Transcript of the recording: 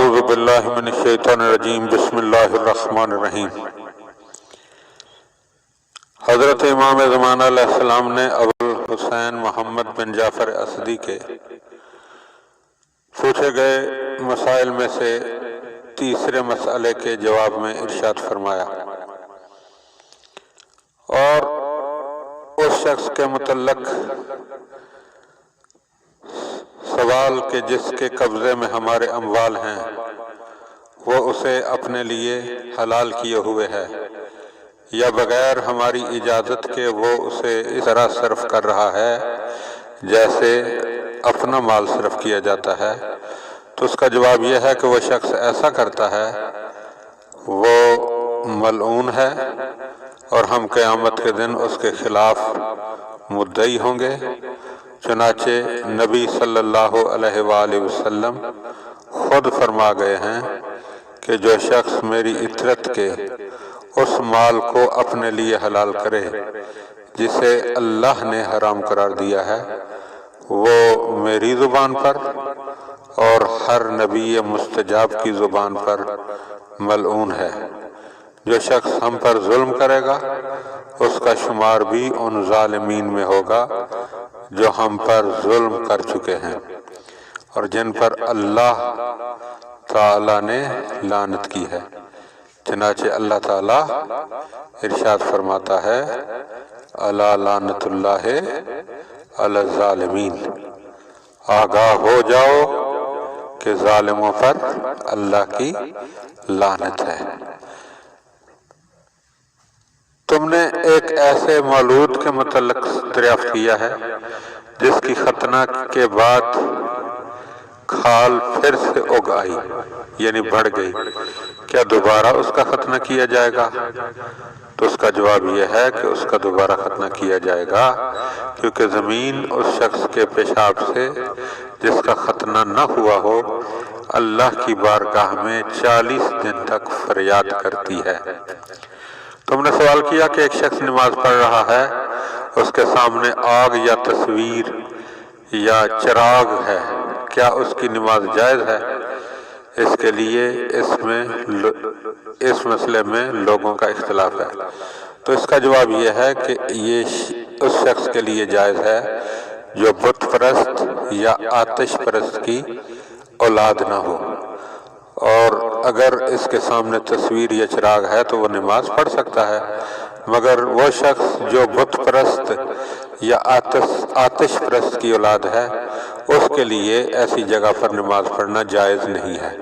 اعوذ باللہ من الشیطان الرجیم بسم اللہ الرحمن الرحیم۔ حضرت امام زمانہ علیہ السلام نے ابوالحسین محمد بن جعفر اسدی کے پوچھے گئے مسائل میں سے تیسرے مسئلے کے جواب میں ارشاد فرمایا، اور اس شخص کے متعلق سوال کہ جس کے قبضے میں ہمارے اموال ہیں وہ اسے اپنے لیے حلال کیے ہوئے ہے یا بغیر ہماری اجازت کے وہ اسے اس طرح صرف کر رہا ہے جیسے اپنا مال صرف کیا جاتا ہے، تو اس کا جواب یہ ہے کہ وہ شخص ایسا کرتا ہے وہ ملعون ہے، اور ہم قیامت کے دن اس کے خلاف مدعی ہوں گے۔ چنانچہ نبی صلی اللہ علیہ وآلہ وسلم خود فرما گئے ہیں کہ جو شخص میری اطاعت کے اس مال کو اپنے لیے حلال کرے جسے اللہ نے حرام قرار دیا ہے، وہ میری زبان پر اور ہر نبی مستجاب کی زبان پر ملعون ہے۔ جو شخص ہم پر ظلم کرے گا اس کا شمار بھی ان ظالمین میں ہوگا جو ہم پر ظلم کر چکے ہیں اور جن پر اللہ تعالیٰ نے لعنت کی ہے۔ چنانچہ اللہ تعالیٰ ارشاد فرماتا ہے، الا لعنت اللہ علی الظالمین، آگاہ ہو جاؤ کہ ظالموں پر اللہ کی لعنت ہے۔ تم نے ایک ایسے مولود کے متعلق دریافت کیا ہے جس کی ختنہ کے بعد کھال پھر سے اگ آئی یعنی بڑھ گئی، کیا دوبارہ اس کا ختنہ کیا جائے گا؟ تو اس کا جواب یہ ہے کہ اس کا دوبارہ ختنہ کیا جائے گا، کیونکہ زمین اس شخص کے پیشاب سے جس کا ختنہ نہ ہوا ہو اللہ کی بارگاہ میں 40 دن تک فریاد کرتی ہے۔ تم نے سوال کیا کہ ایک شخص نماز پڑھ رہا ہے، اس کے سامنے آگ یا تصویر یا چراغ ہے، کیا اس کی نماز جائز ہے؟ اس کے لیے اس مسئلے میں لوگوں کا اختلاف ہے۔ تو اس کا جواب یہ ہے کہ یہ اس شخص کے لیے جائز ہے جو بت پرست یا آتش پرست کی اولاد نہ ہو، اور اگر اس کے سامنے تصویر یا چراغ ہے تو وہ نماز پڑھ سکتا ہے، مگر وہ شخص جو بت پرست یا آتش پرست کی اولاد ہے اس کے لیے ایسی جگہ پر نماز پڑھنا جائز نہیں ہے۔